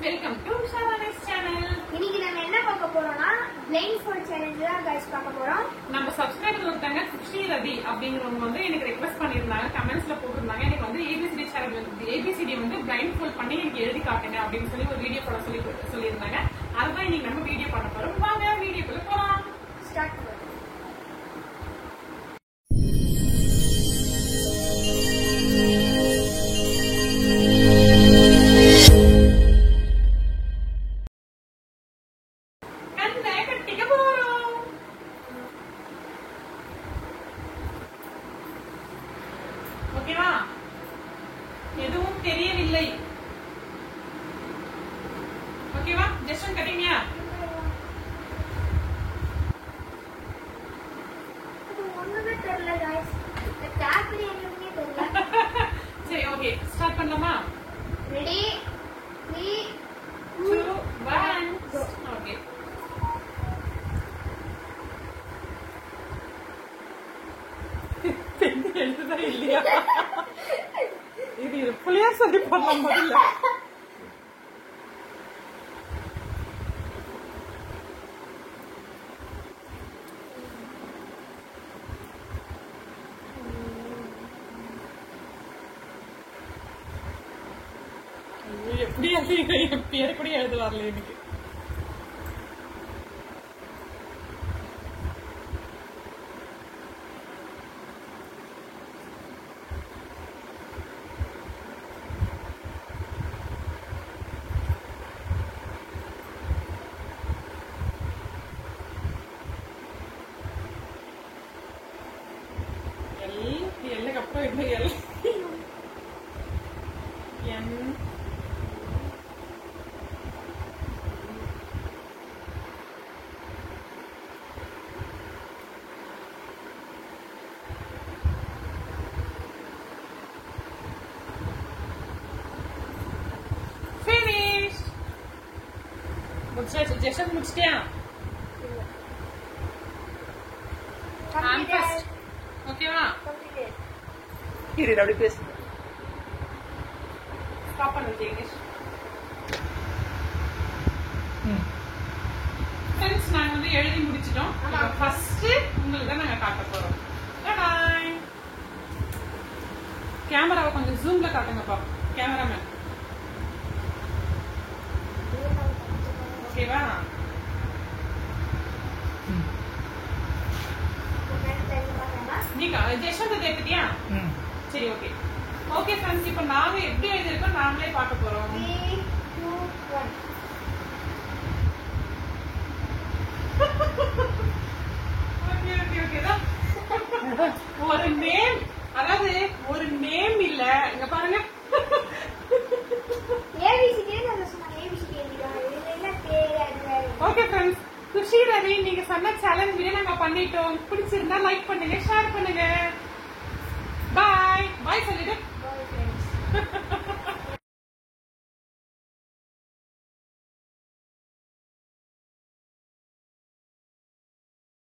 Welcome to ஷாரானிஸ் channel. இன்னைக்கு நம்ம என்ன பார்க்க போறோம்னா பிளைண்ட் ஃபோல்ட் சேலஞ்ச் தான் गाइस பார்க்க போறோம். நம்ம சப்ஸ்கிரைபர் ஒருத்தங்க சுஷி ரவி அப்படிங்கறவங்க வந்து எனக்கு ரெக்வெஸ்ட் பண்ணிருந்தாங்க, கமெண்ட்ஸ்ல போட்டிருந்தாங்க. எனக்கு வந்து ஏபிசிடி சேனல் ஏபிசிடி வந்து பிளைண்ட் ஃபோல்ட் பண்ணி எனக்கு எழுதி காட்டுங்க அப்படின்னு சொல்லி ஒரு வீடியோ போட சொல்லியிருந்தாங்க. அதுதான் இன்னைக்கு நம்ம வீடியோ பண்ண போறோம். வாங்க வீடியோக்குள்ள போலாம். ஸ்டார்ட் பண்ணுவோம். ஓகேவா? எதுவும் தெரியவில்லை. ஓகேவா? ஜஸ்ட் கட்டிங்க. ஒண்ணுமே தெரியல गाइस. இந்த கேப்ல என்னன்னே தெரியல. சரி, ஓகே, ஸ்டார்ட் பண்ணலாமா? Ready 3 2 1 okay. எழுதுதா இல்லையா? இது புள்ளியா சொல்லி பண்ணலாம் முதல்ல. எப்படி என் பேரு கூட எழுத வரல எனக்கு. எல்லுக்கு அப்புறம் இன்னும் எல் என் finished. முடிச்சாச்சு. ஜெஷன் முடிச்சிட்டியா? ஓகேவா? இரு, அப்படி பேசு. ஸ்டாப் பண்ணு ஜெகேஷ். ஃப்ரெண்ட்ஸ், நாங்க வந்து எழுதி முடிச்சிட்டோம். ஃபர்ஸ்ட் உங்களுக்கு தான் நாங்க காட்ட போறோம். பாய். கேமராவை கொஞ்சம் ஜூம்ல காட்டுங்கப்பா, கேமராமேன். ஓகேவா? நீங்க ஜெஷன் தேப்பிட்டியா? சரி, ஓகே. ஓகே ஃப்ரெண்ட்ஸ், இப்போ நாங்க எப்படி எழுதிருக்கோம் நாங்களே பார்க்க போறோம். 3 2 1 ஓகே ஓகே ஓகே தான். ஒரு நேம், அதாவது ஒரு நேம் இல்ல, இங்க பாருங்க. ஏபிசிடி நான் சொன்ன ஏபிசிடி எழுதிடா. இதுல என்ன பேர் அது? ஓகே ஃப்ரெண்ட்ஸ், சுஷி ரவி நீங்க சொன்ன சேலஞ்ச் நாங்க பண்ணிட்டோம். பிடிச்சிருந்தா லைக் பண்ணுங்க, ஷேர் பண்ணுங்க. பாய் பாய் சொல்லிட்டு